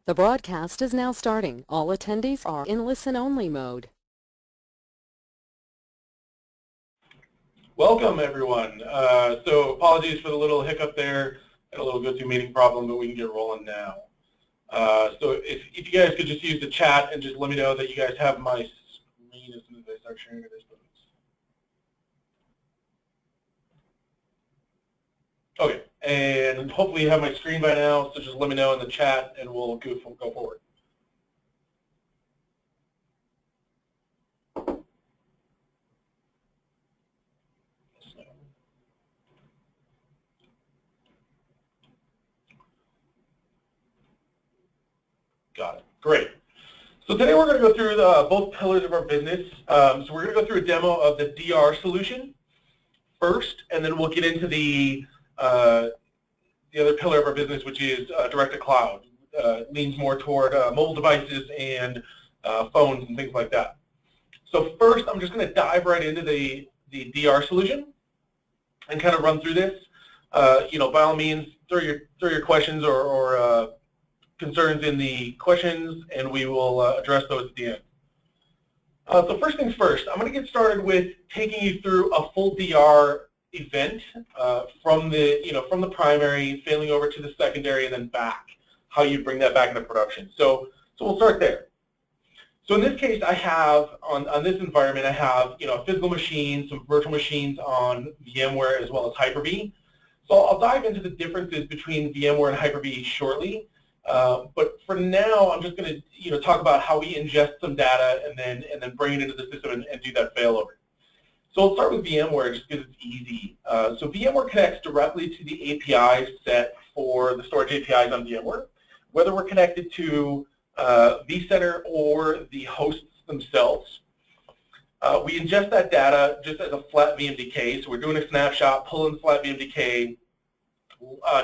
The broadcast is now starting. All attendees are in listen-only mode. Welcome, everyone. So apologies for the little hiccup there. Had a little GoToMeeting problem, but we can get rolling now. So if you guys could just use the chat and just let me know that you guys have my screen as soon as I start sharing this. Okay, and hopefully you have my screen by now, so just let me know in the chat and we'll go forward. Got it. Great. So today we're going to go through both pillars of our business. So we're going to go through a demo of the DR solution first, and then we'll get into the other pillar of our business, which is direct-to-cloud. Leans more toward mobile devices and phones and things like that. So first, I'm just going to dive right into the DR solution and kind of run through this. By all means, throw your questions or concerns in the questions, and we will address those at the end. So first things first, I'm going to get started with taking you through a full DR event from the primary, failing over to the secondary, and then back. How you bring that back into production. So we'll start there. So in this case, I have on this environment, I have a physical machine, some virtual machines on VMware as well as HyperV. So I'll dive into the differences between VMware and HyperV shortly. But for now, I'm just going to talk about how we ingest some data and then bring it into the system and do that failover. So I'll start with VMware just because it's easy. So VMware connects directly to the API set for the storage APIs on VMware, whether we're connected to vCenter or the hosts themselves. We ingest that data just as a flat VMDK. So we're doing a snapshot, pulling the flat VMDK,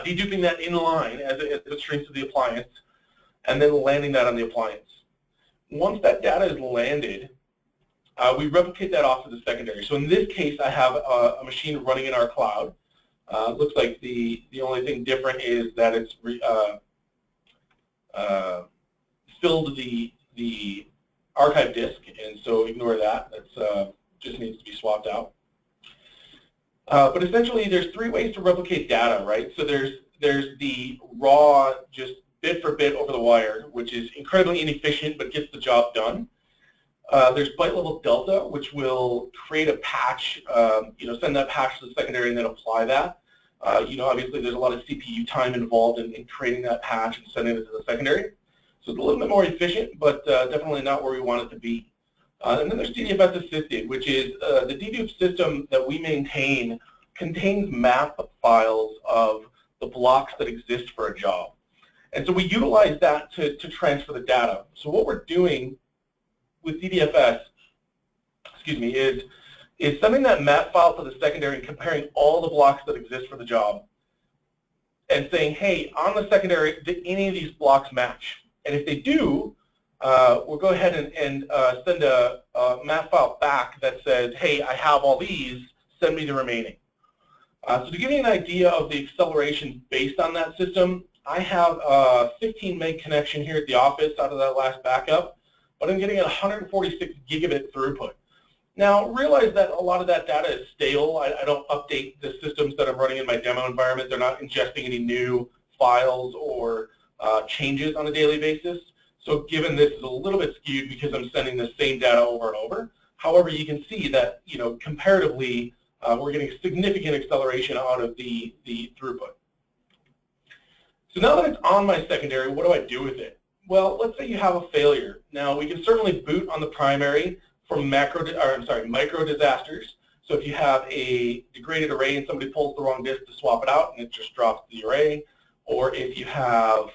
deduping that in line as it streams to the appliance, and then landing that on the appliance. Once that data is landed, we replicate that off to the secondary. So in this case, I have a machine running in our cloud. Looks like the only thing different is that it's filled the archive disk, and so ignore that. That's just needs to be swapped out. But essentially, there's three ways to replicate data, right? So there's the raw, just bit for bit over the wire, which is incredibly inefficient but gets the job done. There's byte level delta, which will create a patch, send that patch to the secondary and then apply that. Obviously there's a lot of CPU time involved in creating that patch and sending it to the secondary. So it's a little bit more efficient, but definitely not where we want it to be. And then there's DDFS assisted, which is the dedupe system that we maintain contains map files of the blocks that exist for a job. And so we utilize that to transfer the data. So what we're doing with DDFS, is sending that map file to the secondary and comparing all the blocks that exist for the job and saying, hey, on the secondary, did any of these blocks match? And if they do, we'll go ahead and send a map file back that says, hey, I have all these, send me the remaining. So to give you an idea of the acceleration based on that system, I have a 15 meg connection here at the office out of that last backup, but I'm getting a 146 gigabit throughput. Now, realize that a lot of that data is stale. I don't update the systems that I'm running in my demo environment. They're not ingesting any new files or changes on a daily basis. So given this is a little bit skewed because I'm sending the same data over and over. However, you can see that, comparatively, we're getting significant acceleration out of the throughput. So now that it's on my secondary, what do I do with it? Well, let's say you have a failure. Now, we can certainly boot on the primary from micro disasters. So if you have a degraded array and somebody pulls the wrong disk to swap it out and it just drops the array, or if you have,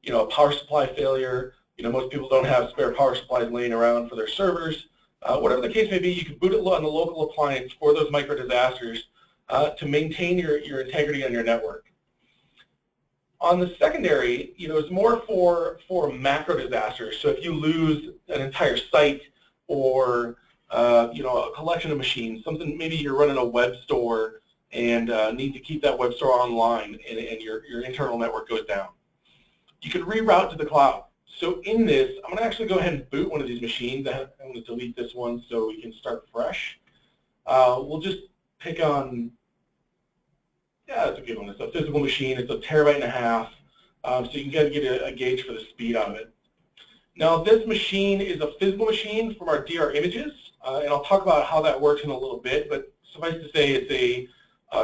a power supply failure, most people don't have spare power supplies laying around for their servers. Whatever the case may be, you can boot it on the local appliance for those micro disasters to maintain your integrity on your network. On the secondary, it's more for macro disasters. So if you lose an entire site or a collection of machines, something maybe you're running a web store and need to keep that web store online and your internal network goes down. You can reroute to the cloud. So in this, I'm going to actually go ahead and boot one of these machines. I'm going to delete this one so we can start fresh. We'll just pick on, yeah, that's a good one. It's a physical machine. It's a 1.5 terabytes. So you can get a gauge for the speed out of it. Now this machine is a physical machine from our DR images, and I'll talk about how that works in a little bit, but suffice to say it's a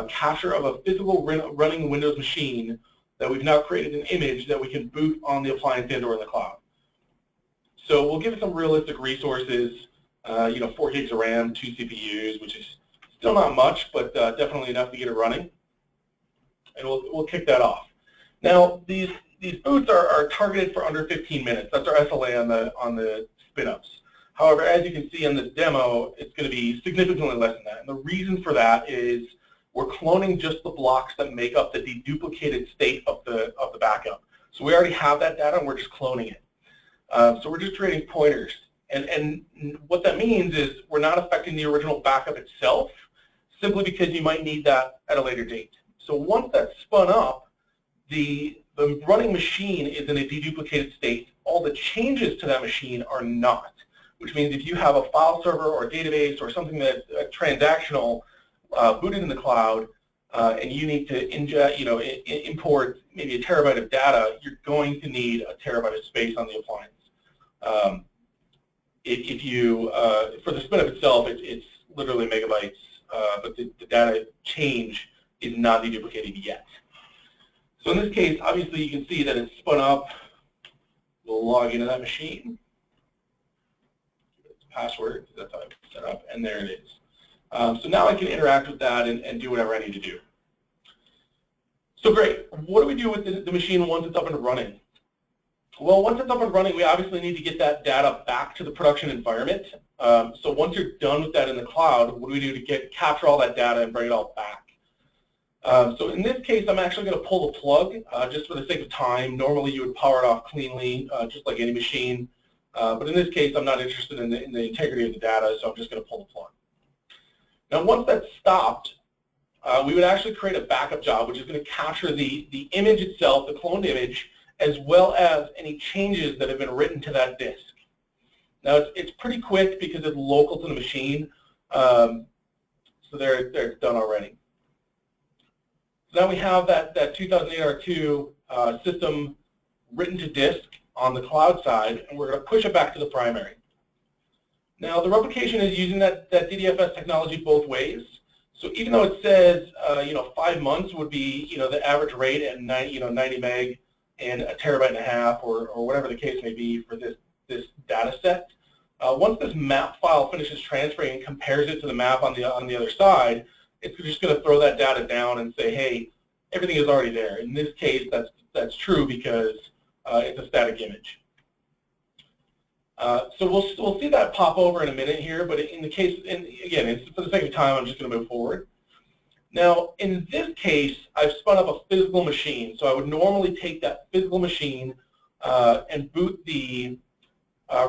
capture of a physical running Windows machine that we've now created an image that we can boot on the appliance and or in the cloud. So we'll give it some realistic resources, 4 gigs of RAM, 2 CPUs, which is still not much, but definitely enough to get it running. And we'll kick that off. Now these boots are targeted for under 15 minutes. That's our SLA on the Spinups. However, as you can see in this demo, it's going to be significantly less than that. And the reason for that is we're cloning just the blocks that make up the deduplicated state of the backup. So we already have that data and we're just cloning it. So we're just creating pointers. And what that means is we're not affecting the original backup itself, simply because you might need that at a later date. So once that's spun up, the running machine is in a deduplicated state. All the changes to that machine are not, which means if you have a file server or a database or something that's transactional booted in the cloud, and you need to import maybe 1 terabyte of data, you're going to need 1 terabyte of space on the appliance. If you for the Spinup itself, it's literally megabytes, but the data change is not deduplicated yet. So in this case, obviously you can see that it's spun up. We'll log into that machine. It's password, that's how it's set up, and there it is. So now I can interact with that and do whatever I need to do. So great. What do we do with the machine once it's up and running? Well, once it's up and running, we obviously need to get that data back to the production environment. So once you're done with that in the cloud, what do we do to capture all that data and bring it all back? So in this case, I'm actually going to pull the plug just for the sake of time. Normally, you would power it off cleanly, just like any machine. But in this case, I'm not interested in the integrity of the data, so I'm just going to pull the plug. Now, once that's stopped, we would actually create a backup job, which is going to capture the image itself, the cloned image, as well as any changes that have been written to that disk. Now, it's pretty quick because it's local to the machine, so they're done already. So now we have that 2008 R2 system written to disk on the cloud side, and we're going to push it back to the primary. Now, the replication is using that DDFS technology both ways. So even though it says 5 months would be the average rate at 90 meg and 1.5 terabytes or whatever the case may be for this data set, once this map file finishes transferring and compares it to the map on the other side, it's just going to throw that data down and say, hey, everything is already there. In this case, that's true because it's a static image. So we'll see that pop over in a minute here, but in the case, and again, it's for the sake of time, I'm just going to move forward. Now, in this case, I've spun up a physical machine. So I would normally take that physical machine and boot the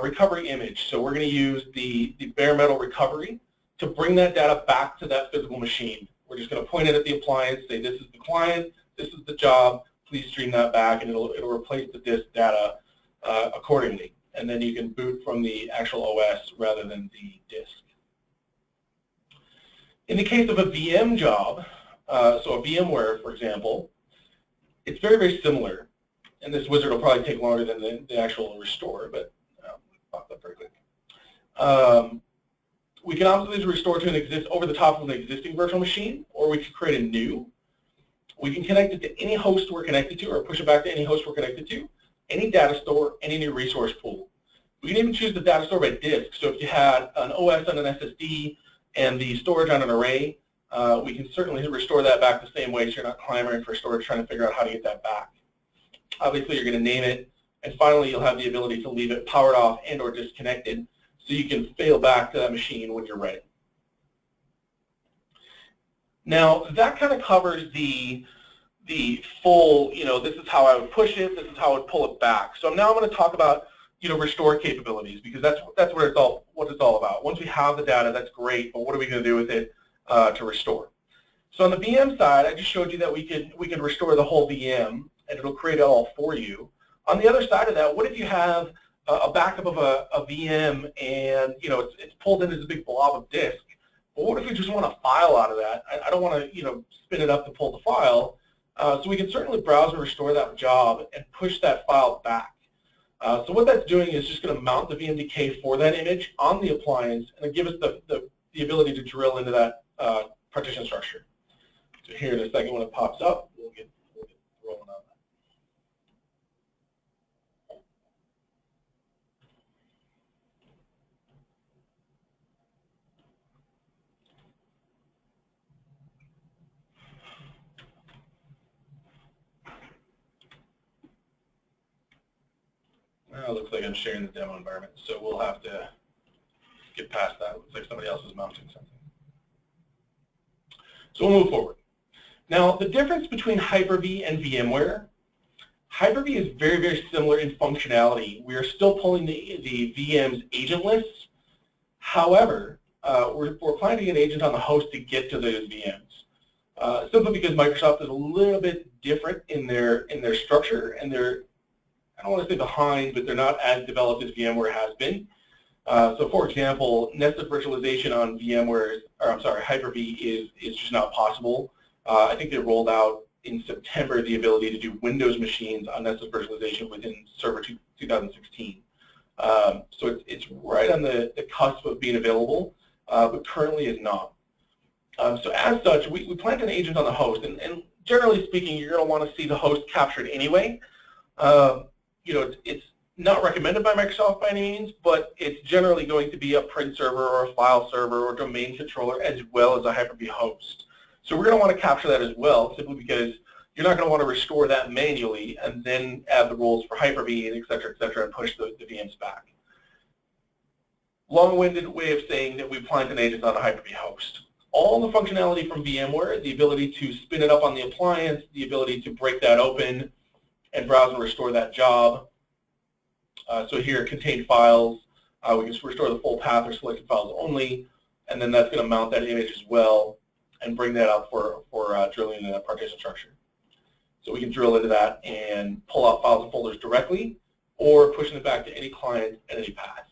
recovery image. So we're going to use the bare metal recovery to bring that data back to that physical machine. We're just going to point it at the appliance, say this is the client, this is the job, please stream that back, and it'll replace the disk data accordingly. And then you can boot from the actual OS rather than the disk. In the case of a VM job, so a VMware, for example, it's very, very similar. And this wizard will probably take longer than the actual restore, but I'll pop that very quick. We can obviously restore to over the top of an existing virtual machine, or we can create a new. We can connect it to any host we're connected to, or push it back to any host we're connected to, any data store, any new resource pool. We can even choose the data store by disk. So if you had an OS on an SSD and the storage on an array, we can certainly restore that back the same way so you're not clamoring for storage trying to figure out how to get that back. Obviously, you're going to name it, and finally, you'll have the ability to leave it powered off and or disconnected so you can fail back to that machine when you're ready. Now, that kind of covers the full, this is how I would push it, this is how I would pull it back. So now I'm going to talk about, restore capabilities, because that's what it's all about. Once we have the data, that's great, but what are we going to do with it to restore? So on the VM side, I just showed you that we can restore the whole VM, and it'll create it all for you. On the other side of that, what if you have a backup of a VM and it's pulled in as a big blob of disk? But what if we just want a file out of that? I don't want to spin it up to pull the file. So we can certainly browse and restore that job and push that file back. So what that's doing is just going to mount the VMDK for that image on the appliance and then give us the ability to drill into that partition structure. So here in a second when it pops up, we'll get rolling on that. Well, it looks like I'm sharing the demo environment, so we'll have to get past that. It looks like somebody else is mounting something. So we'll move forward. Now, the difference between Hyper-V and VMware, Hyper-V is very, very similar in functionality. We are still pulling the VM's agent lists. However, we're planning an agent on the host to get to those VMs. Simply because Microsoft is a little bit different in their structure, and they're, I don't want to say behind, but they're not as developed as VMware has been. So, for example, nested virtualization on Hyper-V is just not possible. I think they rolled out in September the ability to do Windows machines on nested virtualization within Server 2016. So it's right on the cusp of being available, but currently is not. So as such, we plant an agent on the host, and generally speaking, you're going to want to see the host captured anyway. It's not recommended by Microsoft by any means, but it's generally going to be a print server or a file server or domain controller as well as a Hyper-V host. So we're going to want to capture that as well, simply because you're not going to want to restore that manually and then add the roles for Hyper-V and et cetera, and push the VMs back. Long-winded way of saying that we plant an agent on a Hyper-V host. All the functionality from VMware, the ability to spin it up on the appliance, the ability to break that open and browse and restore that job. So here, contain files, we can restore the full path or selected files only, and then that's going to mount that image as well and bring that up for drilling into that partition structure. So we can drill into that and pull out files and folders directly, or pushing it back to any client and any path.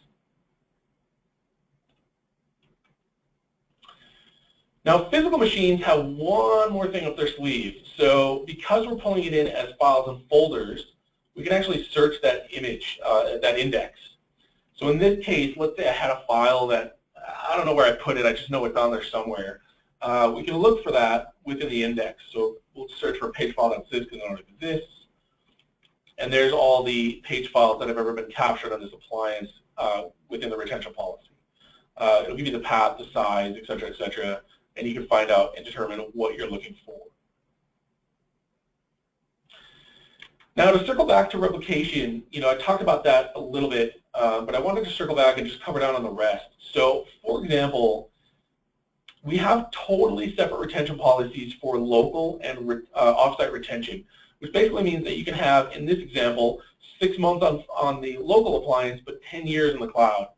Now, physical machines have one more thing up their sleeve. So because we're pulling it in as files and folders, we can actually search that image, that index. So in this case, let's say I had a file that, I don't know where I put it, I just know it's on there somewhere. We can look for that within the index. So we'll search for pagefile.sys because it already exists. And there's all the page files that have ever been captured on this appliance within the retention policy. It'll give you the path, the size, et cetera, and you can find out and determine what you're looking for. Now, to circle back to replication, I talked about that a little bit, but I wanted to circle back and just cover down on the rest. So, for example, we have totally separate retention policies for local and offsite retention, which basically means that you can have, in this example, 6 months on the local appliance, but 10 years in the cloud.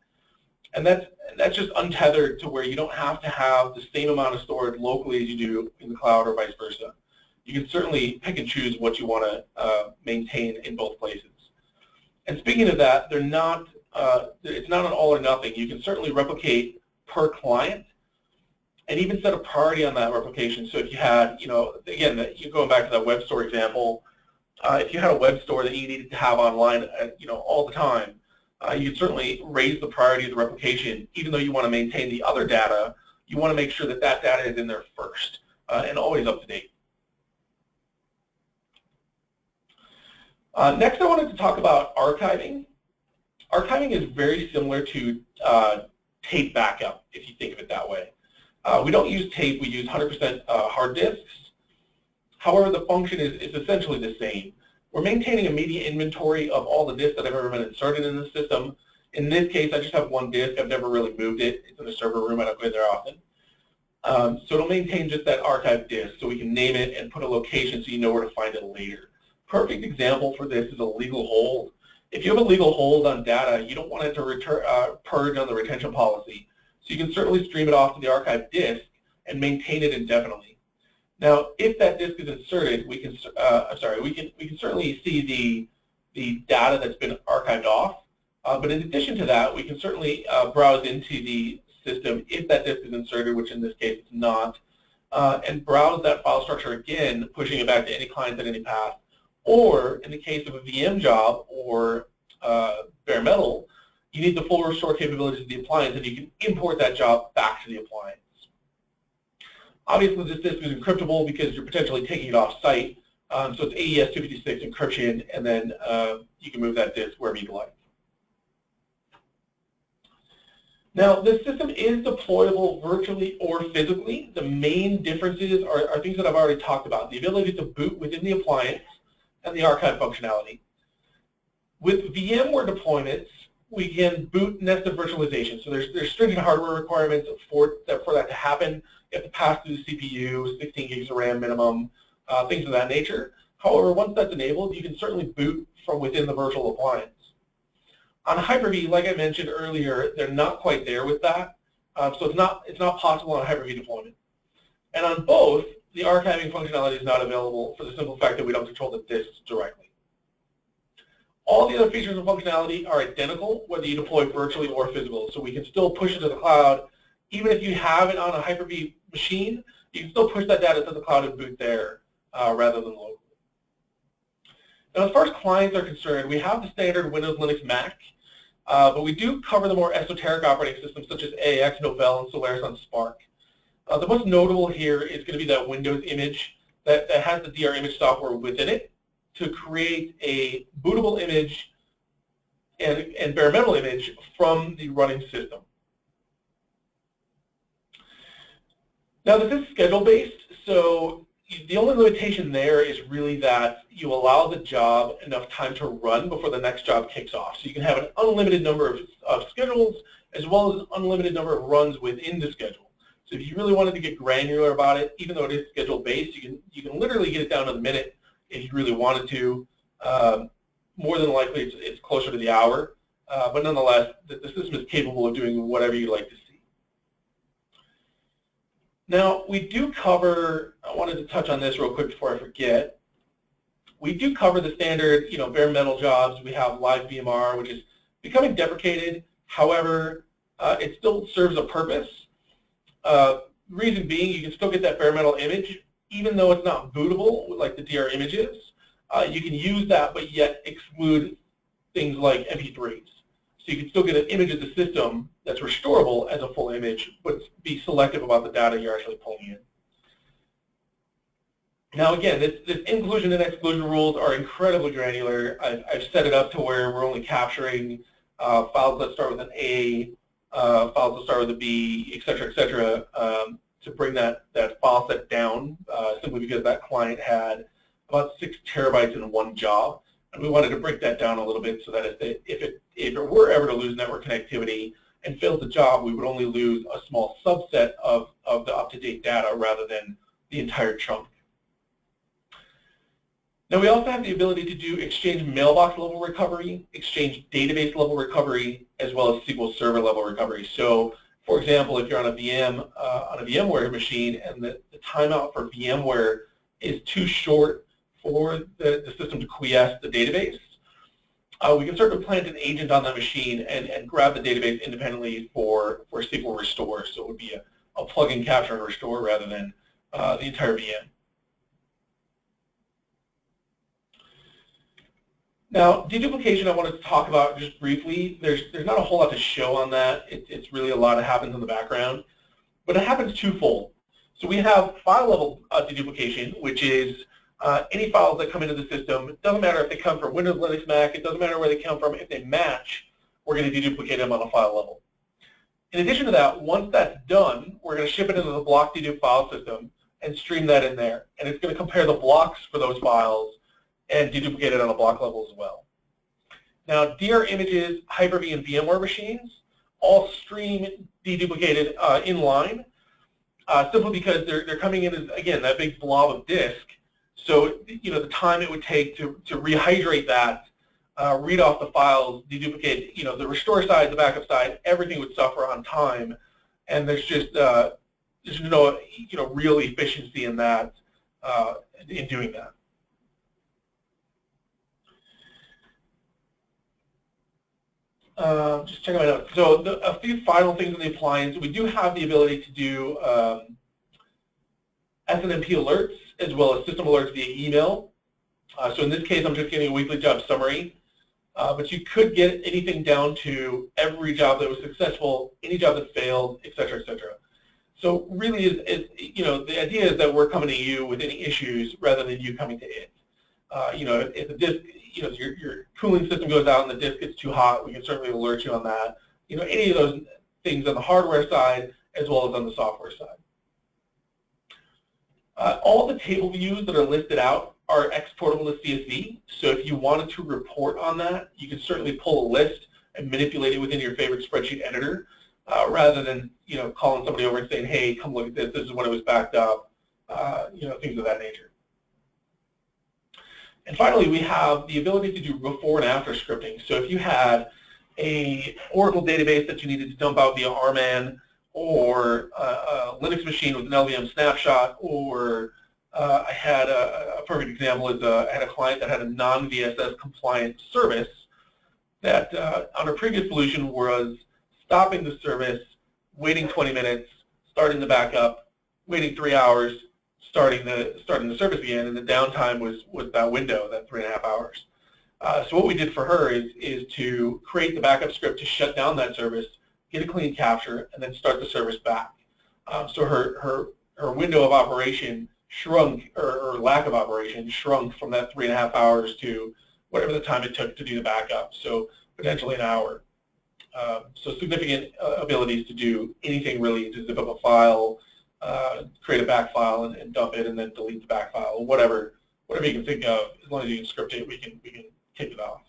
And that's just untethered to where you don't have to have the same amount of storage locally as you do in the cloud or vice versa. You can certainly pick and choose what you want to maintain in both places. And speaking of that, it's not an all or nothing. You can certainly replicate per client and even set a priority on that replication. So if you had, again, you're going back to that web store example, if you had a web store that you needed to have online, all the time, you could certainly raise the priority of the replication. Even though you want to maintain the other data, you want to make sure that that data is in there first and always up to date. Next, I wanted to talk about archiving. Archiving is very similar to tape backup, if you think of it that way. We don't use tape, we use 100% hard disks. However, the function is essentially the same. We're maintaining a media inventory of all the disks that have ever been inserted in the system. In this case, I just have one disk. I've never really moved it. It's in the server room. I don't go in there often. So it'll maintain just that archive disk, so we can name it and put a location so you know where to find it later. Perfect example for this is a legal hold. If you have a legal hold on data, you don't want it to purge on the retention policy. So you can certainly stream it off to the archive disk and maintain it indefinitely. Now, if that disk is inserted, we can certainly see the data that's been archived off. But in addition to that, we can certainly browse into the system if that disk is inserted, which in this case it's not, and browse that file structure again, pushing it back to any client at any path. Or in the case of a VM job or bare metal, you need the full restore capabilities of the appliance, and you can import that job back to the appliance. Obviously, this disk is encryptable because you're potentially taking it off-site, so it's AES 256 encryption, and then you can move that disk wherever you'd like. Now, this system is deployable virtually or physically. The main differences are things that I've already talked about: the ability to boot within the appliance and the archive functionality. With VMware deployments, we can boot nested virtualization. So there's stringent hardware requirements for that to happen. You have to pass through the CPU, 16 gigs of RAM minimum, things of that nature. However, once that's enabled, you can certainly boot from within the virtual appliance. On HyperV, like I mentioned earlier, they're not quite there with that. So it's not possible on a HyperV deployment. And on both, the archiving functionality is not available for the simple fact that we don't control the disks directly. All the other features and functionality are identical, whether you deploy virtually or physical. So we can still push it to the cloud. Even if you have it on a HyperV machine, you can still push that data to the cloud and boot there rather than locally. Now, as far as clients are concerned, we have the standard Windows, Linux, Mac, but we do cover the more esoteric operating systems such as AX, Novell, and Solaris on Spark. The most notable here is going to be that Windows image that has the DR image software within it to create a bootable image and bare metal image from the running system. Now, this is schedule-based, so the only limitation there is really that you allow the job enough time to run before the next job kicks off. So you can have an unlimited number of schedules as well as an unlimited number of runs within the schedule. So if you really wanted to get granular about it, even though it is schedule-based, you can literally get it down to the minute if you really wanted to. More than likely, it's closer to the hour, but nonetheless, the system is capable of doing whatever you'd like to see. Now, we do cover, I wanted to touch on this real quick before I forget. We do cover the standard, bare metal jobs. We have live VMR, which is becoming deprecated. However, it still serves a purpose. Reason being, you can still get that bare metal image, even though it's not bootable like the DR image is. You can use that, but yet exclude things like MP3s. So you can still get an image of the system that's restorable as a full image, but be selective about the data you're actually pulling in. Now again, this inclusion and exclusion rules are incredibly granular. I've set it up to where we're only capturing files that start with an A, files that start with a B, et cetera, to bring that file set down, simply because that client had about 6 terabytes in one job. And we wanted to break that down a little bit so that if it were ever to lose network connectivity and failed the job, we would only lose a small subset of the up-to-date data rather than the entire chunk. Now, we also have the ability to do Exchange mailbox level recovery, Exchange database level recovery, as well as SQL Server level recovery. So, for example, if you're on a VMware machine and the timeout for VMware is too short for the system to quiesce the database, we can certainly plant an agent on that machine and grab the database independently for SQL restore. So it would be a plug-in capture and restore rather than the entire VM. Now, deduplication I wanted to talk about just briefly. There's not a whole lot to show on that. It's really a lot that happens in the background. But it happens twofold. So we have file level deduplication, which is any files that come into the system. It doesn't matter if they come from Windows, Linux, Mac. It doesn't matter where they come from. If they match, we're going to deduplicate them on a file level. In addition to that, once that's done, we're going to ship it into the block dedupe file system and stream that in there. And it's going to compare the blocks for those files and deduplicate it on a block level as well. Now, DR images, HyperV, and VMware machines all stream deduplicated inline, simply because they're coming in as, again, that big blob of disk. So, the time it would take to rehydrate that, read off the files, deduplicate, the restore side, the backup side, everything would suffer on time, and there's just there's no real efficiency in that, in doing that. Just checking my notes. So a few final things in the appliance. We do have the ability to do SNMP alerts as well as system alerts via email. So in this case, I'm just getting a weekly job summary. But you could get anything down to every job that was successful, any job that failed, et cetera, et cetera. So really, the idea is that we're coming to you with any issues rather than you coming to it. If the disk, your cooling system goes out and the disk gets too hot, we can certainly alert you on that. Any of those things on the hardware side as well as on the software side. All the table views that are listed out are exportable to CSV. So if you wanted to report on that, you can certainly pull a list and manipulate it within your favorite spreadsheet editor, rather than calling somebody over and saying, hey, come look at this. This is when it was backed up. Things of that nature. And finally, we have the ability to do before and after scripting. So if you had a Oracle database that you needed to dump out via RMAN, or a Linux machine with an LVM snapshot, or I had a perfect example is I had a client that had a non-VSS compliant service that on a previous solution was stopping the service, waiting 20 minutes, starting the backup, waiting 3 hours, starting the service again, and the downtime was that window, that 3.5 hours. So what we did for her is to create the backup script to shut down that service, get a clean capture, and then start the service back. So her window of operation shrunk, or lack of operation shrunk from that 3.5 hours to whatever the time it took to do the backup, so potentially an hour. So significant abilities to do anything really, to zip up a file, create a back file and dump it, and then delete the back file, or whatever you can think of. As long as you can script it, we can kick it off.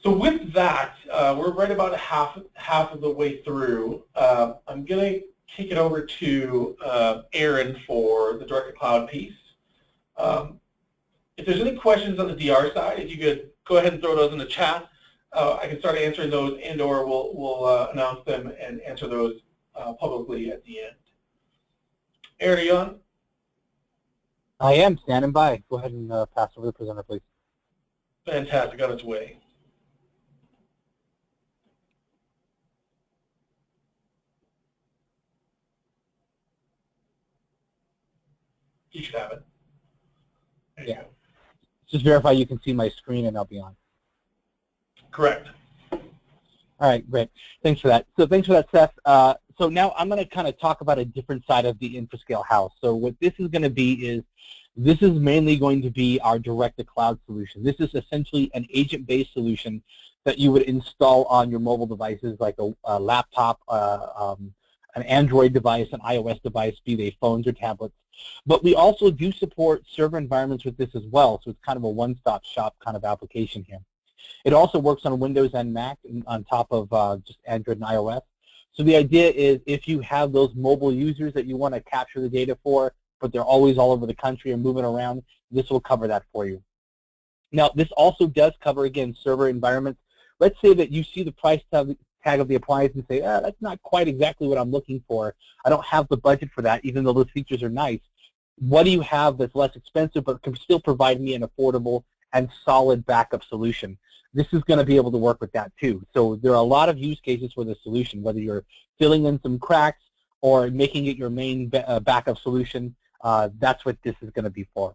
So with that, we're right about half of the way through. I'm going to kick it over to Aaron for the direct-to-cloud piece. If there's any questions on the DR side, if you could go ahead and throw those in the chat, I can start answering those, and/or we'll announce them and answer those publicly at the end. Aaron, are you on? I am standing by. Go ahead and pass over the presenter, please. Fantastic, on its way. You should have it. There you go. Just verify you can see my screen and I'll be on. Correct. All right, great. Thanks for that. So thanks for that, Seth. So now I'm going to kind of talk about a different side of the Infrascale house. So what this is going to be is, this is mainly going to be our direct-to-cloud solution. This is essentially an agent-based solution that you would install on your mobile devices, like a laptop, an Android device, an iOS device, be they phones or tablets. But we also do support server environments with this as well, so it's kind of a one-stop shop kind of application here. It also works on Windows and Mac on top of just Android and iOS. So the idea is, if you have those mobile users that you want to capture the data for, but they're always all over the country and moving around, this will cover that for you. Now, this also does cover, again, server environments. Let's say that you see the price tag of the appliance and say, that's not quite exactly what I'm looking for. I don't have the budget for that, even though those features are nice. What do you have that's less expensive but can still provide me an affordable and solid backup solution? This is going to be able to work with that too. So there are a lot of use cases for the solution, whether you're filling in some cracks or making it your main backup solution. That's what this is going to be for.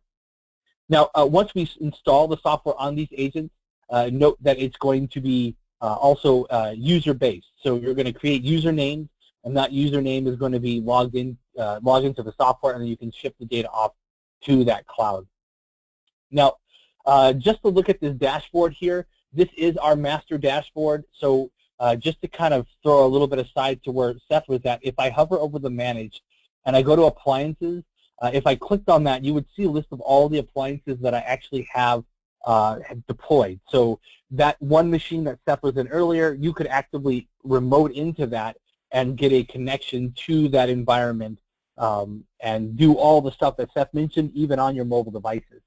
Now, once we install the software on these agents, note that it's going to be also user-based. So you're going to create usernames, and that username is going to be logged into the software, and then you can ship the data off to that cloud. Now, just to look at this dashboard here, this is our master dashboard. So just to kind of throw a little bit aside to where Seth was at, if I hover over the Manage and I go to Appliances, if I clicked on that, you would see a list of all the appliances that I actually have deployed. So that one machine that Seth was in earlier, you could actively remote into that and get a connection to that environment and do all the stuff that Seth mentioned, even on your mobile devices.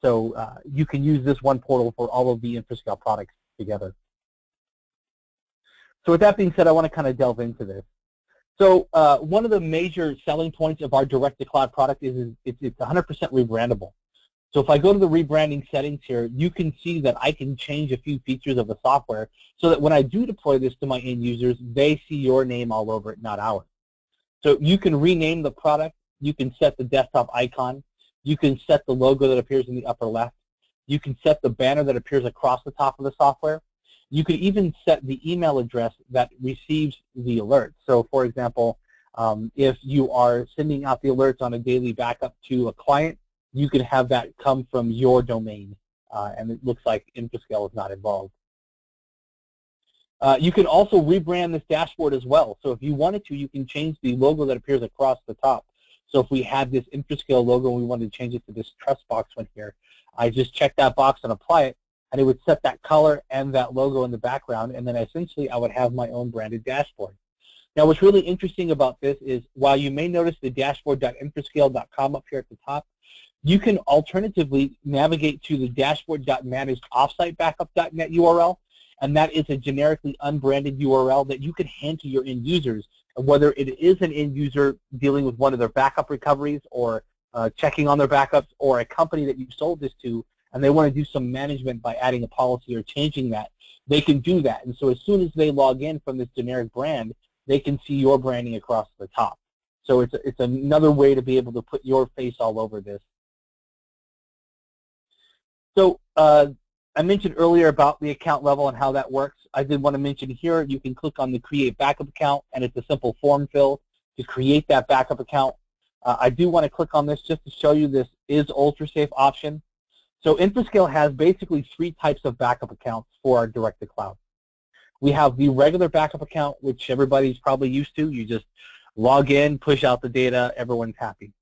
So you can use this one portal for all of the Infrascale products together. So with that being said, I want to kind of delve into this. So one of the major selling points of our direct-to-cloud product is it's 100% rebrandable. So if I go to the rebranding settings here, you can see that I can change a few features of the software so that when I do deploy this to my end users, they see your name all over it, not ours. So you can rename the product, you can set the desktop icon, you can set the logo that appears in the upper left, you can set the banner that appears across the top of the software, you can even set the email address that receives the alert. So for example, if you are sending out the alerts on a daily backup to a client, you can have that come from your domain, and it looks like Infrascale is not involved. You can also rebrand this dashboard as well. So if you wanted to, you can change the logo that appears across the top. So if we had this Infrascale logo and we wanted to change it to this trust box one here, I just check that box and apply it, and it would set that color and that logo in the background, and then essentially I would have my own branded dashboard. Now what's really interesting about this is while you may notice the dashboard.infrascale.com up here at the top, you can alternatively navigate to the dashboard.managed-offsite-backup.net URL, and that is a generically unbranded URL that you can hand to your end users. And whether it is an end user dealing with one of their backup recoveries or checking on their backups, or a company that you sold this to and they want to do some management by adding a policy or changing that, they can do that. And so as soon as they log in from this generic brand, they can see your branding across the top. So it's another way to be able to put your face all over this. So I mentioned earlier about the account level and how that works. I did want to mention here, you can click on the Create Backup Account, and it's a simple form fill to create that backup account. I do want to click on this just to show you this is ultra-safe option. So Infrascale has basically 3 types of backup accounts for our direct-to-cloud. We have the regular backup account, which everybody's probably used to. You just log in, push out the data, everyone's happy.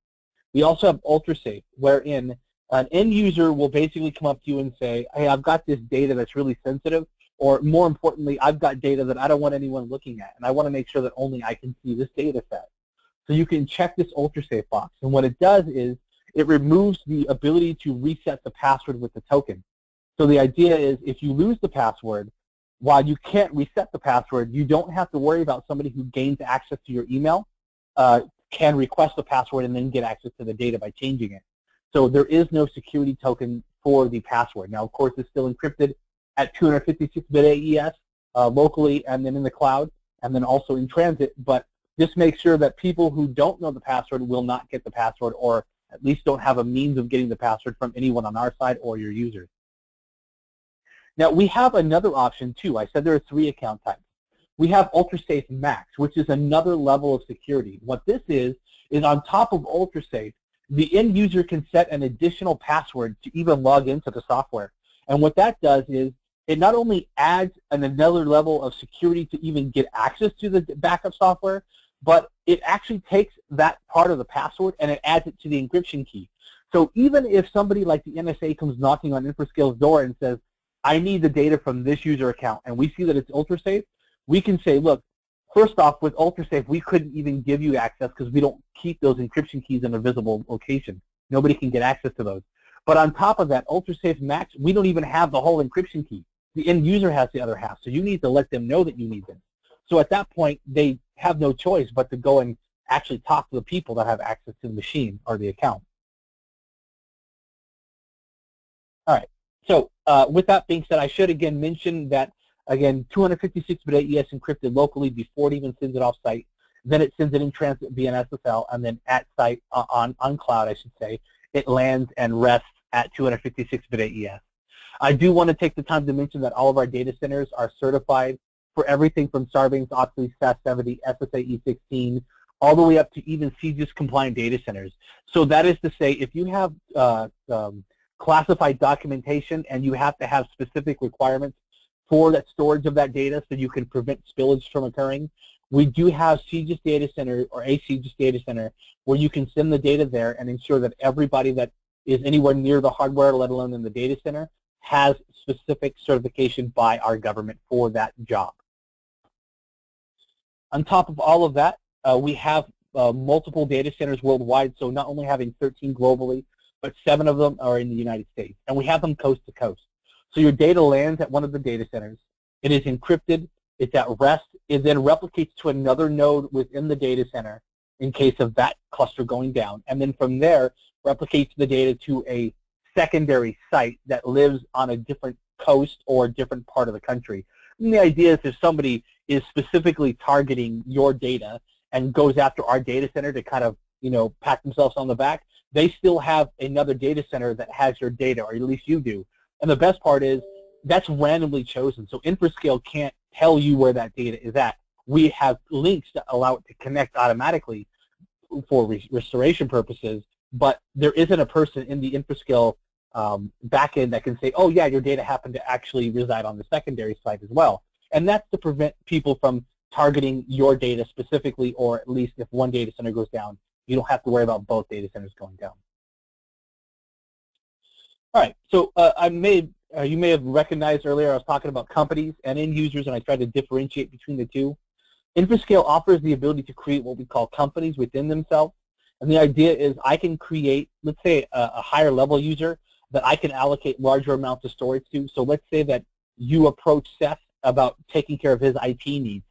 We also have ultra-safe, wherein an end user will basically come up to you and say, hey, I've got this data that's really sensitive, or more importantly, I've got data that I don't want anyone looking at, and I want to make sure that only I can see this data set. So you can check this ultra-safe box, and what it does is it removes the ability to reset the password with the token. So the idea is if you lose the password, while you can't reset the password, you don't have to worry about somebody who gains access to your email can request the password and then get access to the data by changing it. So there is no security token for the password. Now, of course, it's still encrypted at 256-bit AES locally and then in the cloud and then also in transit, but just make sure that people who don't know the password will not get the password, or at least don't have a means of getting the password from anyone on our side or your users. Now, we have another option too. I said there are 3 account types. We have UltraSafe Max, which is another level of security. What this is on top of UltraSafe, the end user can set an additional password to even log into the software. And what that does is it not only adds another level of security to even get access to the backup software, but it actually takes that part of the password and it adds it to the encryption key. So even if somebody like the NSA comes knocking on Infrascale's door and says, I need the data from this user account, and we see that it's UltraSafe, we can say, look, first off, with UltraSafe, we couldn't even give you access because we don't keep those encryption keys in a visible location. Nobody can get access to those. But on top of that, UltraSafe Max, we don't even have the whole encryption key. The end user has the other half, so you need to let them know that you need them. So at that point, they have no choice but to go and actually talk to the people that have access to the machine or the account. All right, so with that being said, I should again mention that, again, 256-bit AES encrypted locally before it even sends it off-site. Then it sends it in transit via an SSL, and then at site, on cloud, I should say, it lands and rests at 256-bit AES. I do want to take the time to mention that all of our data centers are certified for everything from Sarbanes-Oxley, SAS 70, SSA E16, all the way up to even CGIS compliant data centers. So that is to say, if you have classified documentation and you have to have specific requirements for that storage of that data so you can prevent spillage from occurring, we do have CGIS data center or a CGIS data center where you can send the data there and ensure that everybody that is anywhere near the hardware, let alone in the data center, has specific certification by our government for that job. On top of all of that, we have multiple data centers worldwide, so not only having 13 globally, but 7 of them are in the United States, and we have them coast to coast. So your data lands at one of the data centers, it is encrypted, it's at rest, it then replicates to another node within the data center in case of that cluster going down, and then from there replicates the data to a secondary site that lives on a different coast or a different part of the country. And the idea is if somebody is specifically targeting your data and goes after our data center to kind of, pat themselves on the back, they still have another data center that has your data, or at least you do. And the best part is that's randomly chosen. So Infrascale can't tell you where that data is at. We have links that allow it to connect automatically for restoration purposes, but there isn't a person in the Infrascale backend that can say, oh yeah, your data happened to actually reside on the secondary site as well. And that's to prevent people from targeting your data specifically, or at least if one data center goes down, you don't have to worry about both data centers going down. All right, so you may have recognized earlier I was talking about companies and end users, and I tried to differentiate between the two. Infrascale offers the ability to create what we call companies within themselves. And the idea is I can create, let's say, a higher level user that I can allocate larger amounts of storage to. So let's say that you approach Seth about taking care of his IT needs.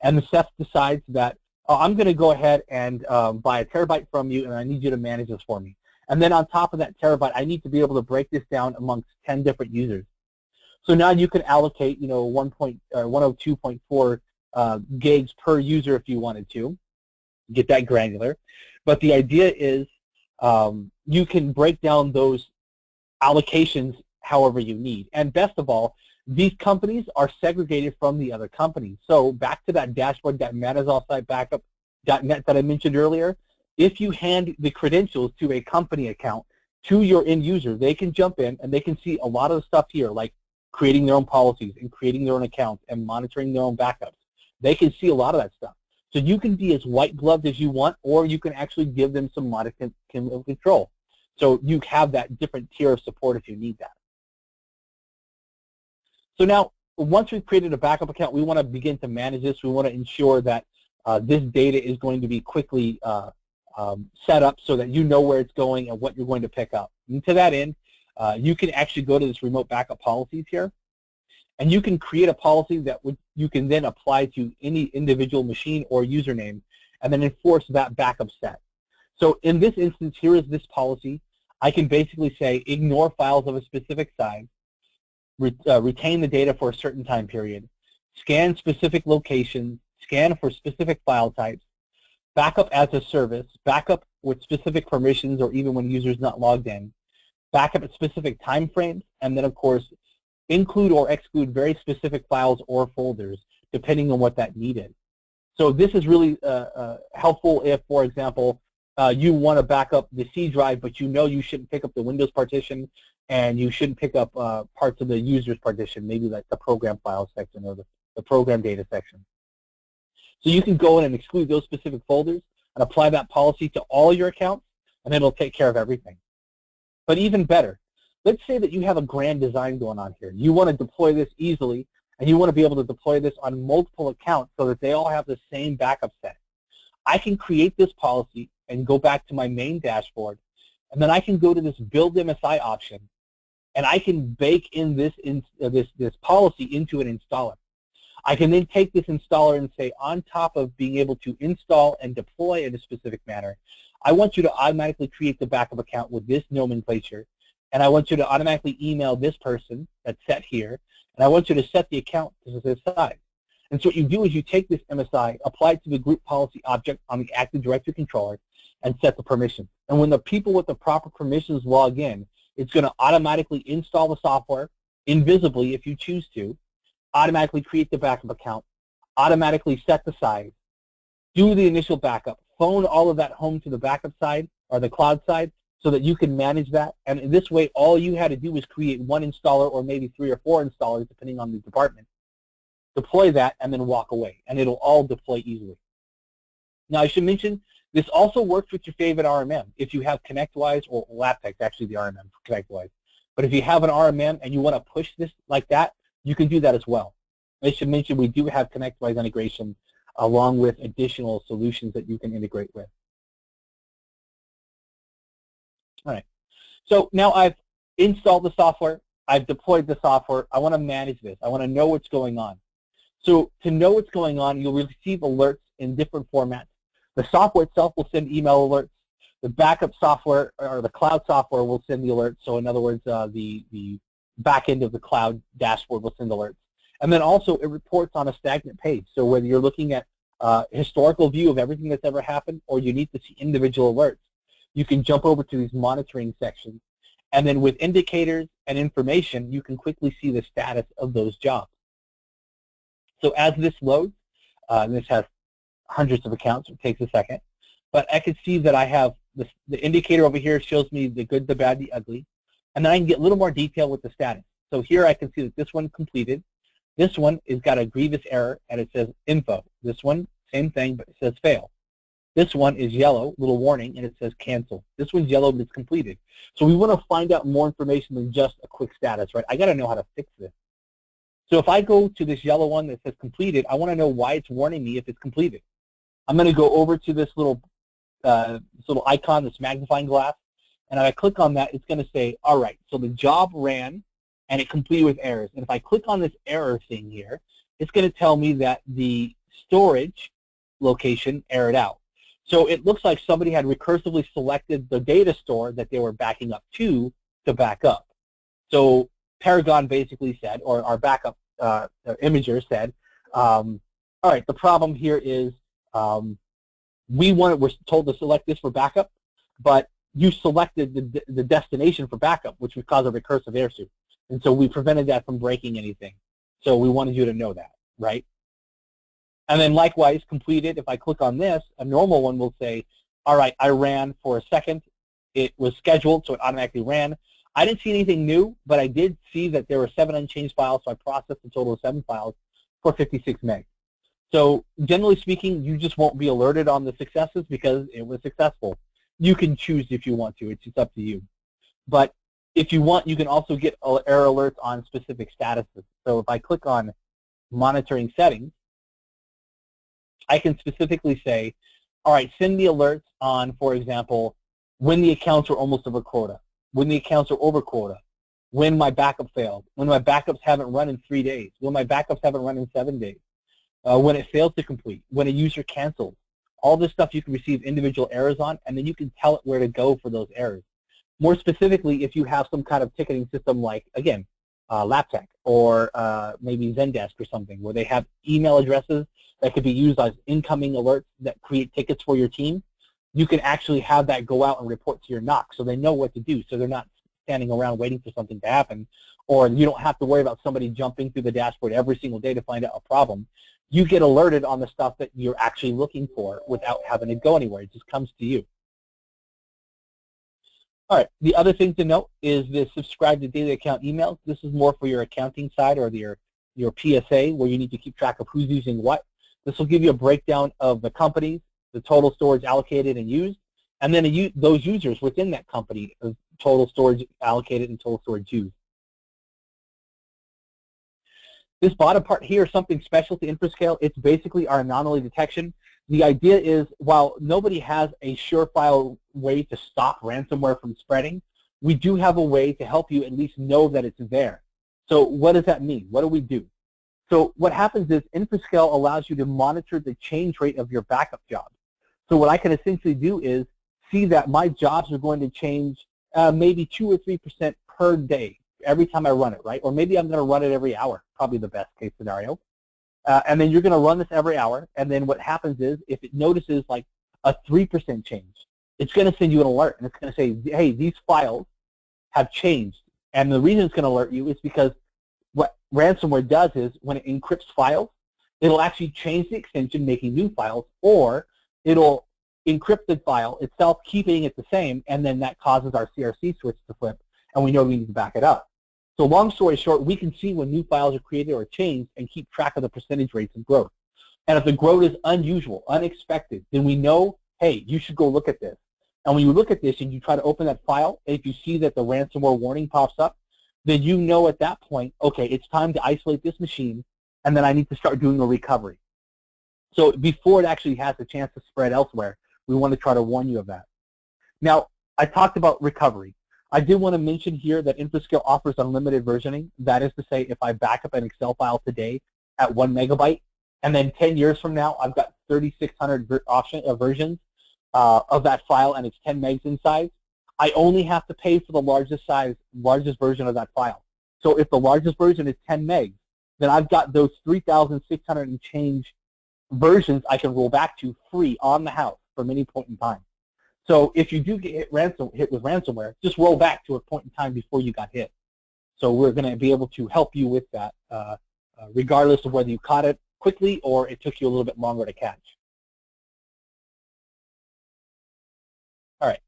And Seth decides that, oh, I'm going to go ahead and buy a terabyte from you, and I need you to manage this for me. And then on top of that terabyte, I need to be able to break this down amongst 10 different users. So now you can allocate, 102.4 gigs per user if you wanted to, get that granular. But the idea is you can break down those allocations however you need. And best of all, these companies are segregated from the other companies. So back to that dashboard.manazolsitebackup.net that I mentioned earlier, if you hand the credentials to a company account to your end user, they can jump in and they can see a lot of the stuff here, like creating their own policies and creating their own accounts and monitoring their own backups. They can see a lot of that stuff. So you can be as white-gloved as you want, or you can actually give them some modicum of control. So you have that different tier of support if you need that. So now, once we've created a backup account, we want to begin to manage this. We want to ensure that this data is going to be quickly set up so that you know where it's going and what you're going to pick up. And to that end, you can actually go to this remote backup policies here, and you can create a policy that you can then apply to any individual machine or username and then enforce that backup set. So in this instance, here is this policy. I can basically say ignore files of a specific size, retain the data for a certain time period, scan specific locations, scan for specific file types, backup as a service, backup with specific permissions or even when the user is not logged in, backup at specific time frames, and then of course include or exclude very specific files or folders depending on what that needed. So this is really helpful if, for example, you want to back up the C drive, but you know you shouldn't pick up the Windows partition and you shouldn't pick up parts of the user's partition, maybe like the program file section or the program data section. So you can go in and exclude those specific folders and apply that policy to all your accounts, and it'll take care of everything. But even better, let's say that you have a grand design going on here. You want to deploy this easily, and you want to be able to deploy this on multiple accounts so that they all have the same backup set. I can create this policy and go back to my main dashboard, and then I can go to this Build MSI option, and I can bake in this policy into an installer. I can then take this installer and say, on top of being able to install and deploy in a specific manner, I want you to automatically create the backup account with this nomenclature, and I want you to automatically email this person that's set here, and I want you to set the account to this size. And so what you do is you take this MSI, apply it to the group policy object on the Active Directory controller, and set the permissions. And when the people with the proper permissions log in, it's going to automatically install the software, invisibly if you choose to, automatically create the backup account, automatically set the size, do the initial backup, phone all of that home to the backup side or the cloud side so that you can manage that. And in this way, all you had to do was create one installer or maybe 3 or 4 installers, depending on the department, deploy that, and then walk away. And it'll all deploy easily. Now, I should mention, this also works with your favorite RMM. If you have ConnectWise or LabTech, actually the RMM for ConnectWise. But if you have an RMM and you want to push this like that, you can do that as well. I should mention we do have ConnectWise integration along with additional solutions that you can integrate with. All right. So now I've installed the software. I've deployed the software. I want to manage this. I want to know what's going on. So to know what's going on, you'll receive alerts in different formats. The software itself will send email alerts. The backup software or the cloud software will send the alerts. So in other words, the back end of the cloud dashboard will send alerts. And then also it reports on a stagnant page. So whether you're looking at a historical view of everything that's ever happened or you need to see individual alerts, you can jump over to these monitoring sections. And then with indicators and information, you can quickly see the status of those jobs. So as this loads, this has hundreds of accounts, it takes a second, but I can see that I have the indicator over here shows me the good, the bad, the ugly, and then I can get a little more detail with the status. So here I can see that this one completed. This one has got a grievous error and it says info. This one, same thing, but it says fail. This one is yellow, little warning, and it says cancel. This one's yellow, but it's completed. So we want to find out more information than just a quick status, right? I got to know how to fix this. So if I go to this yellow one that says completed, I want to know why it's warning me if it's completed. I'm going to go over to this little icon, this magnifying glass, and if I click on that, it's going to say, all right, so the job ran and it completed with errors. And if I click on this error thing here, it's going to tell me that the storage location errored out. So it looks like somebody had recursively selected the data store that they were backing up to back up. So Paragon basically said, or our backup imager said, all right, the problem here is we're told to select this for backup, but you selected the destination for backup, which would cause a recursive error. And so we prevented that from breaking anything. So we wanted you to know that, right? And then likewise, completed, if I click on this, a normal one will say, all right, I ran for a second. It was scheduled, so it automatically ran. I didn't see anything new, but I did see that there were 7 unchanged files, so I processed a total of 7 files for 56 meg. So generally speaking, you just won't be alerted on the successes because it was successful. You can choose if you want to. It's just up to you. But if you want, you can also get error alerts on specific statuses. So if I click on monitoring settings, I can specifically say, all right, send me alerts on, for example, when the accounts are almost over quota, when the accounts are over quota, when my backup failed, when my backups haven't run in 3 days, when my backups haven't run in 7 days, when it fails to complete, when a user cancels. All this stuff you can receive individual errors on, and then you can tell it where to go for those errors. More specifically, if you have some kind of ticketing system like, again, LabTech or maybe Zendesk or something, where they have email addresses that could be used as incoming alerts that create tickets for your team, you can actually have that go out and report to your NOC so they know what to do, so they're not standing around waiting for something to happen, or you don't have to worry about somebody jumping through the dashboard every single day to find out a problem. You get alerted on the stuff that you're actually looking for without having to go anywhere. It just comes to you. All right, the other thing to note is this subscribe to daily account emails. This is more for your accounting side or your PSA where you need to keep track of who's using what. This will give you a breakdown of the companies, the total storage allocated and used, and then those users within that company, total storage allocated and total storage used. This bottom part here is something special to Infrascale. It's basically our anomaly detection. The idea is, while nobody has a surefire way to stop ransomware from spreading, we do have a way to help you at least know that it's there. So what does that mean? What do we do? So what happens is Infrascale allows you to monitor the change rate of your backup jobs. So what I can essentially do is see that my jobs are going to change maybe 2 or 3% per day every time I run it, right? Or maybe I'm going to run it every hour, probably the best case scenario. And then you're going to run this every hour, and then what happens is if it notices like a 3% change, it's going to send you an alert, and it's going to say, hey, these files have changed. And the reason it's going to alert you is because what ransomware does is when it encrypts files, it'll actually change the extension, making new files, or it'll encrypt the file itself, keeping it the same, and then that causes our CRC switch to flip, and we know we need to back it up. So long story short, we can see when new files are created or changed and keep track of the percentage rates of growth. And if the growth is unusual, unexpected, then we know, hey, you should go look at this. And when you look at this and you try to open that file, if you see that the ransomware warning pops up, then you know at that point, okay, it's time to isolate this machine, and then I need to start doing a recovery. So before it actually has a chance to spread elsewhere, we want to try to warn you of that. Now, I talked about recovery. I did want to mention here that Infrascale offers unlimited versioning. That is to say, if I back up an Excel file today at 1 megabyte, and then 10 years from now, I've got 3,600 versions, of that file and it's 10 megs in size, I only have to pay for the largest version of that file. So if the largest version is 10 megs, then I've got those 3,600 and change versions I can roll back to free on the house from any point in time. So if you do get hit with ransomware, just roll back to a point in time before you got hit. So we're going to be able to help you with that, regardless of whether you caught it quickly or it took you a little bit longer to catch. All right.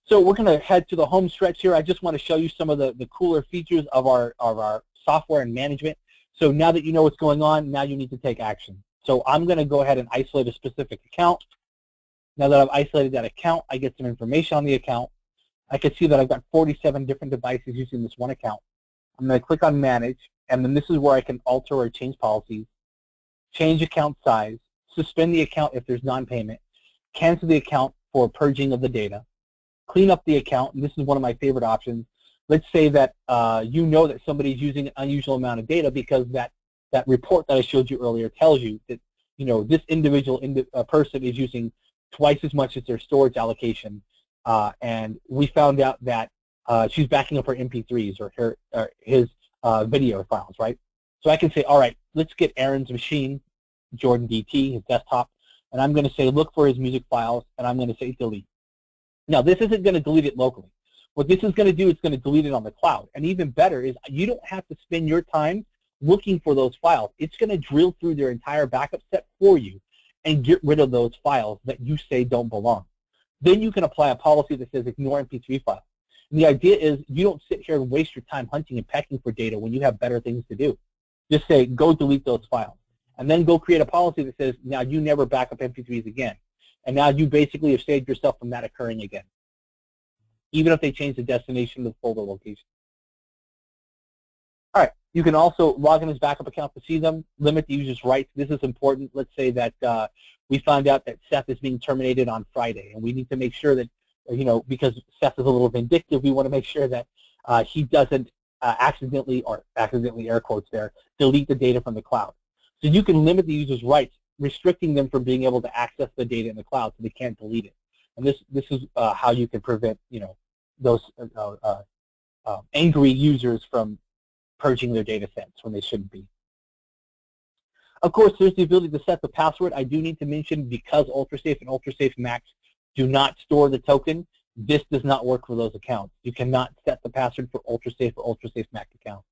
So we're going to head to the home stretch here. I just want to show you some of the cooler features of our software and management. So now that you know what's going on, now you need to take action. So I'm going to go ahead and isolate a specific account. Now that I've isolated that account, I get some information on the account. I can see that I've got 47 different devices using this one account. I'm going to click on Manage, and then this is where I can alter or change policies, change account size, suspend the account if there's non-payment, cancel the account for purging of the data, clean up the account, and this is one of my favorite options. Let's say that you know that somebody's using an unusual amount of data because that report that I showed you earlier tells you that this individual person is using twice as much as their storage allocation, and we found out that she's backing up her MP3s or his video files, right? So I can say, all right, let's get Aaron's machine, Jordan DT, his desktop, and I'm going to say look for his music files, and I'm going to say delete. Now this isn't going to delete it locally. What this is going to do is going to delete it on the cloud, and even better is you don't have to spend your time looking for those files. It's going to drill through their entire backup set for you and get rid of those files that you say don't belong. Then you can apply a policy that says ignore MP3 files. And the idea is you don't sit here and waste your time hunting and pecking for data when you have better things to do. Just say, go delete those files. And then go create a policy that says, now you never back up MP3s again. And now you basically have saved yourself from that occurring again, even if they change the destination of the folder location. All right, you can also log in his backup account to see them, limit the user's rights. This is important. Let's say that we found out that Seth is being terminated on Friday, and we need to make sure that, because Seth is a little vindictive, we want to make sure that he doesn't accidentally air quotes there, delete the data from the cloud. So you can limit the user's rights, restricting them from being able to access the data in the cloud so they can't delete it. And this is how you can prevent, those angry users from purging their data sets when they shouldn't be. Of course, there's the ability to set the password. I do need to mention, because UltraSafe and UltraSafe Max do not store the token, this does not work for those accounts. You cannot set the password for UltraSafe or UltraSafe Max accounts.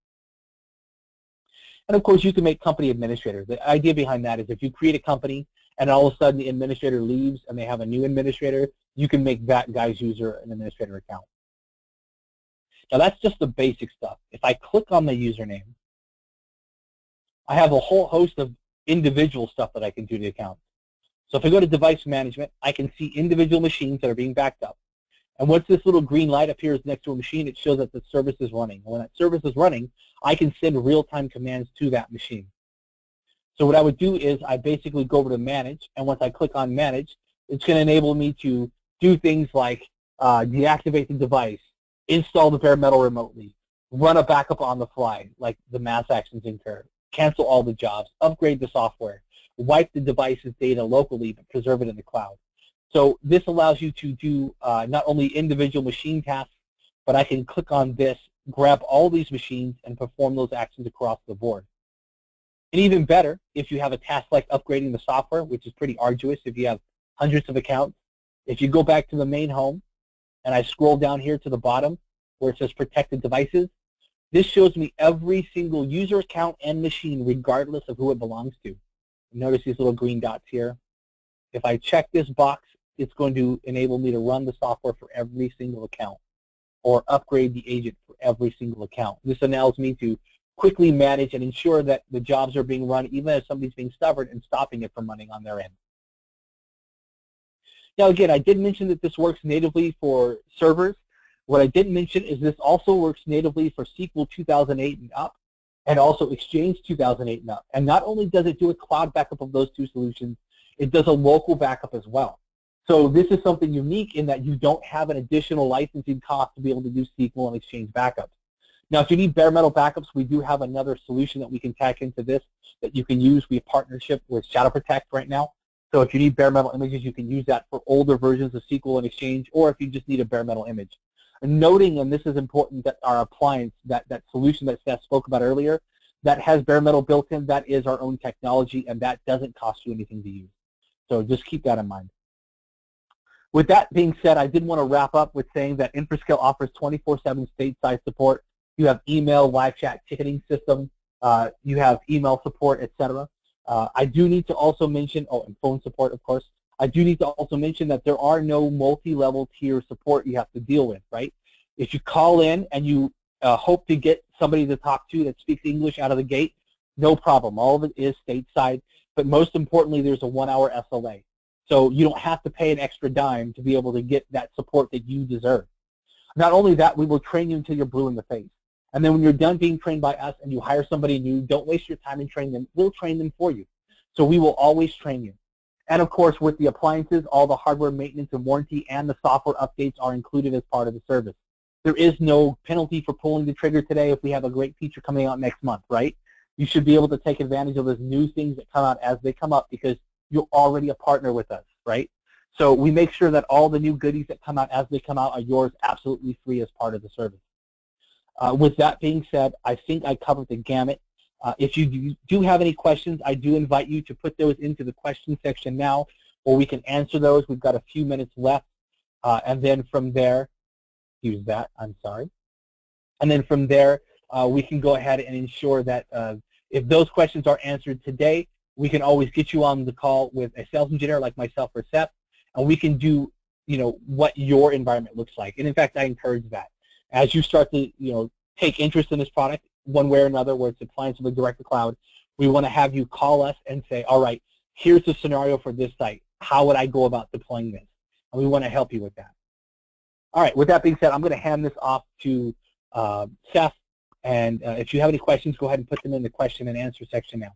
And of course, you can make company administrator. The idea behind that is if you create a company and all of a sudden the administrator leaves and they have a new administrator, you can make that guy's user an administrator account. Now that's just the basic stuff. If I click on the username, I have a whole host of individual stuff that I can do to the account. So if I go to device management, I can see individual machines that are being backed up. And once this little green light appears next to a machine, it shows that the service is running. And when that service is running, I can send real-time commands to that machine. So what I would do is I basically go over to manage, and once I click on manage, it's going to enable me to do things like deactivate the device, install the bare metal remotely, run a backup on the fly, like the mass actions incurred, cancel all the jobs, upgrade the software, wipe the device's data locally, but preserve it in the cloud. So this allows you to do not only individual machine tasks, but I can click on this, grab all these machines, and perform those actions across the board. And even better, if you have a task like upgrading the software, which is pretty arduous if you have hundreds of accounts, if you go back to the main home, and I scroll down here to the bottom where it says protected devices, this shows me every single user account and machine regardless of who it belongs to. Notice these little green dots here. If I check this box, it's going to enable me to run the software for every single account or upgrade the agent for every single account. This allows me to quickly manage and ensure that the jobs are being run even if somebody's being stubborn and stopping it from running on their end. Now again, I did mention that this works natively for servers. What I didn't mention is this also works natively for SQL 2008 and up, and also Exchange 2008 and up. And not only does it do a cloud backup of those two solutions, it does a local backup as well. So this is something unique in that you don't have an additional licensing cost to be able to do SQL and Exchange backups. Now, if you need bare metal backups, we do have another solution that we can tack into this that you can use. We have partnership with Shadow Protect right now. So if you need bare metal images, you can use that for older versions of SQL and Exchange, or if you just need a bare metal image. And noting, and this is important, that our appliance, that solution that Seth spoke about earlier, that has bare metal built in, that is our own technology, and that doesn't cost you anything to use. So just keep that in mind. With that being said, I did want to wrap up with saying that Infrascale offers 24/7 stateside support. You have email, live chat, ticketing system. You have email support, etc. I do need to also mention, and phone support, of course. I do need to also mention that there are no multi-level tier support you have to deal with, right? If you call in and you hope to get somebody to talk to that speaks English out of the gate, no problem. All of it is stateside, but most importantly, there's a 1-hour SLA. So you don't have to pay an extra dime to be able to get that support that you deserve. Not only that, we will train you until you're blue in the face. And then when you're done being trained by us and you hire somebody new, don't waste your time in training them. We'll train them for you. So we will always train you. And of course, with the appliances, all the hardware maintenance and warranty and the software updates are included as part of the service. There is no penalty for pulling the trigger today if we have a great feature coming out next month, right? You should be able to take advantage of those new things that come out as they come up because you're already a partner with us, right? So we make sure that all the new goodies that come out as they come out are yours absolutely free as part of the service. With that being said, I think I covered the gamut. If you do have any questions, I do invite you to put those into the question section now, or we can answer those. We've got a few minutes left, and then from there, use that, I'm sorry. And then from there, we can go ahead and ensure that if those questions are answered today, we can always get you on the call with a sales engineer like myself or Seth, and we can do, what your environment looks like. And in fact, I encourage that. As you start to, take interest in this product, one way or another, where it's appliance with direct to cloud, we want to have you call us and say, all right, here's the scenario for this site. How would I go about deploying this? And we want to help you with that. All right, with that being said, I'm going to hand this off to Seth, and if you have any questions, go ahead and put them in the question and answer section now.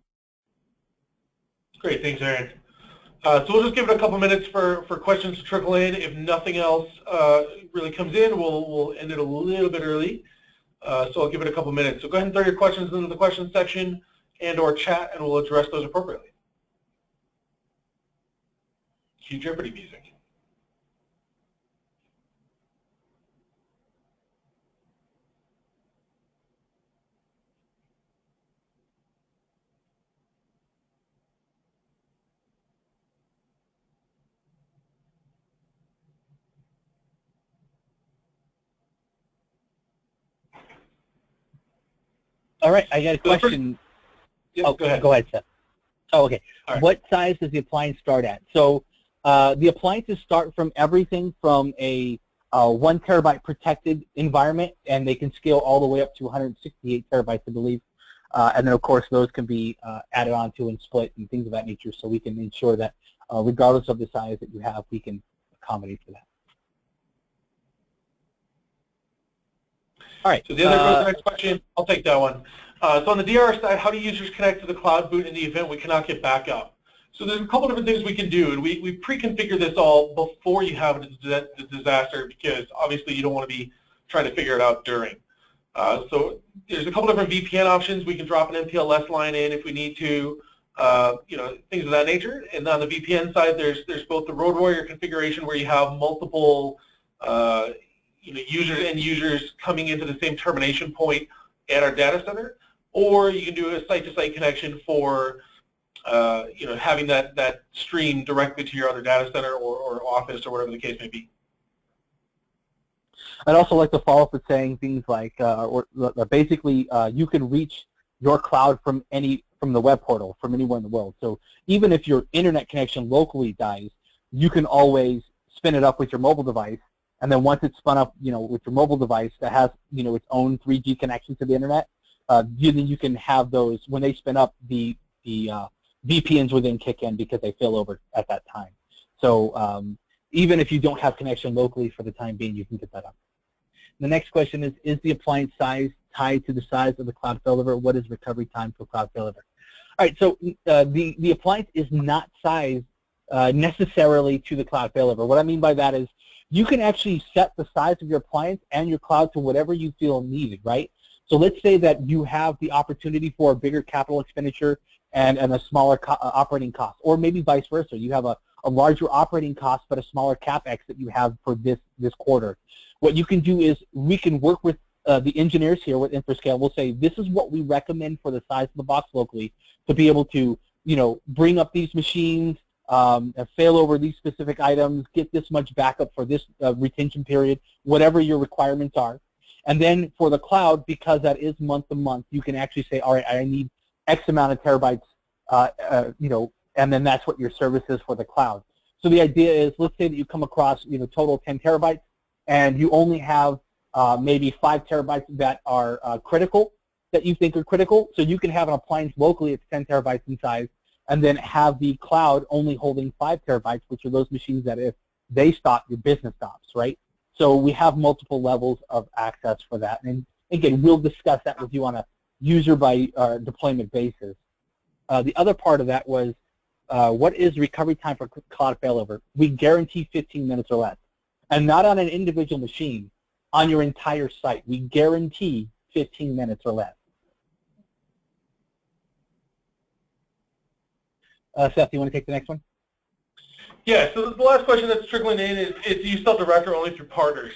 Great, thanks, Aaron. So we'll just give it a couple minutes for questions to trickle in. If nothing else really comes in, we'll end it a little bit early. So I'll give it a couple minutes. So go ahead and throw your questions into the questions section and/or chat, and we'll address those appropriately. Cue Jeopardy music. All right, I got a question. Yep, go ahead. Go ahead, Seth. Oh, okay. All right. What size does the appliance start at? So the appliances start from everything from a 1 terabyte protected environment, and they can scale all the way up to 168 terabytes, I believe. And then, of course, those can be added onto and split and things of that nature, so we can ensure that regardless of the size that you have, we can accommodate for that. All right. So the other next question, I'll take that one. So on the DR side, how do users connect to the cloud boot in the event we cannot get backup? So there's a couple different things we can do, and we pre-configure this all before you have the disaster, because obviously you don't want to be trying to figure it out during. So there's a couple different VPN options. We can drop an MPLS line in if we need to, things of that nature. And on the VPN side, there's both the Road Warrior configuration where you have multiple end users coming into the same termination point at our data center, or you can do a site-to-site connection for having that stream directly to your other data center or office or whatever the case may be. I'd also like to follow up with saying things like, basically, you can reach your cloud from the web portal from anywhere in the world. So even if your internet connection locally dies, you can always spin it up with your mobile device. And then once it's spun up, with your mobile device that has, its own 3G connection to the internet, you can have those, when they spin up, the VPNs will then kick in because they fail over at that time. So even if you don't have connection locally for the time being, you can get that up. The next question is the appliance size tied to the size of the cloud failover? What is recovery time for cloud failover? All right, so the appliance is not sized necessarily to the cloud failover. What I mean by that is you can actually set the size of your appliance and your cloud to whatever you feel needed, right? So let's say that you have the opportunity for a bigger capital expenditure and a smaller operating cost, or maybe vice versa. You have a larger operating cost but a smaller CapEx that you have for this quarter. What you can do is we can work with the engineers here with Infrascale. We'll say this is what we recommend for the size of the box locally to be able to, bring up these machines, fail over these specific items, get this much backup for this retention period, whatever your requirements are. And then for the cloud, because that is month to month, you can actually say, all right, I need X amount of terabytes, and then that's what your service is for the cloud. So the idea is, let's say that you come across, total 10 terabytes, and you only have maybe 5 terabytes that are critical, that you think are critical. So you can have an appliance locally that's 10 terabytes in size, and then have the cloud only holding 5 terabytes, which are those machines that if they stop, your business stops, right? So we have multiple levels of access for that. And again, we'll discuss that with you on a user by deployment basis. The other part of that was, what is recovery time for cloud failover? We guarantee 15 minutes or less. And not on an individual machine, on your entire site. We guarantee 15 minutes or less. Seth, you want to take the next one? Yeah, so the last question that's trickling in is do you sell direct or only through partners?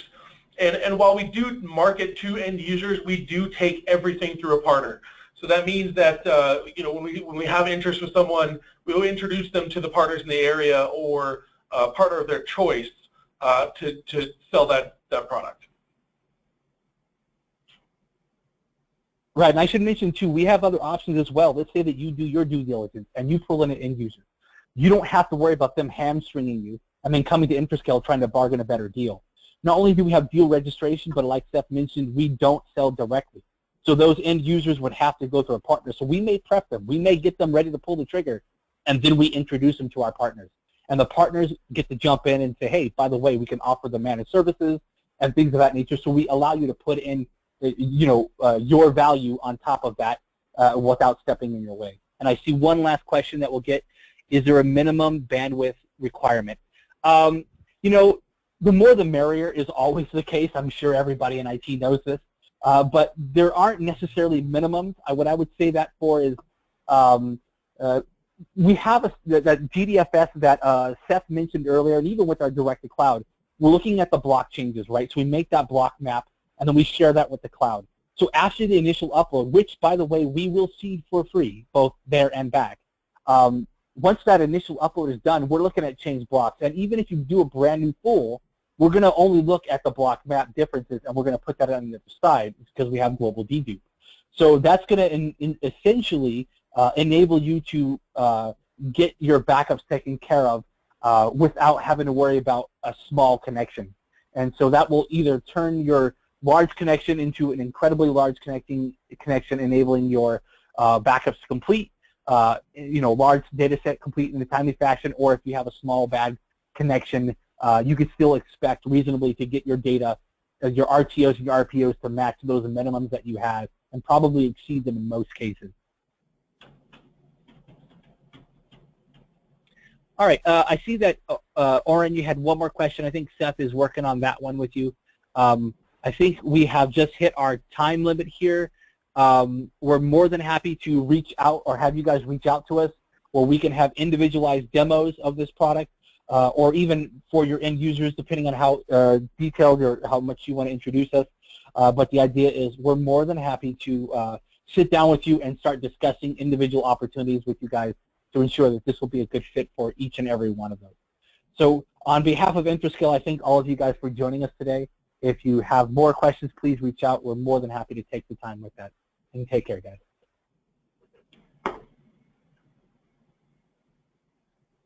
And while we do market to end users, we do take everything through a partner. So that means that when we have interest with someone, we'll introduce them to the partners in the area or a partner of their choice to sell that product. Right, and I should mention too, we have other options as well. Let's say that you do your due diligence and you pull in an end user. You don't have to worry about them hamstringing you and then coming to Infrascale trying to bargain a better deal. Not only do we have deal registration, but like Seth mentioned, we don't sell directly. So those end users would have to go through a partner. So we may prep them. We may get them ready to pull the trigger, and then we introduce them to our partners. And the partners get to jump in and say, hey, by the way, we can offer the managed services and things of that nature. So we allow you to put in, your value on top of that without stepping in your way. And I see one last question that we'll get. Is there a minimum bandwidth requirement? The more the merrier is always the case. I'm sure everybody in IT knows this. But there aren't necessarily minimums. What I would say that for is we have that GDFS that Seth mentioned earlier, and even with our direct-to-cloud, we're looking at the block changes, right? So we make that block map, and then we share that with the cloud. So after the initial upload, which, by the way, we will seed for free, both there and back, once that initial upload is done, we're looking at change blocks. And even if you do a brand new full, we're going to only look at the block map differences, and we're going to put that on the other side because we have global dedupe. So that's going to essentially enable you to get your backups taken care of without having to worry about a small connection. And so that will either turn your large connection into an incredibly large connection, enabling your backups to complete, large data set complete in a timely fashion, or if you have a small bad connection, you could still expect reasonably to get your data, your RTOs and your RPOs to match those minimums that you have and probably exceed them in most cases. All right, I see that, Oren, you had one more question. I think Seth is working on that one with you. I think we have just hit our time limit here. We're more than happy to reach out or have you guys reach out to us where we can have individualized demos of this product or even for your end users, depending on how detailed or how much you want to introduce us. But the idea is we're more than happy to sit down with you and start discussing individual opportunities with you guys to ensure that this will be a good fit for each and every one of those. So on behalf of Infrascale, I thank all of you guys for joining us today. If you have more questions, please reach out. We're more than happy to take the time with that. And take care, guys.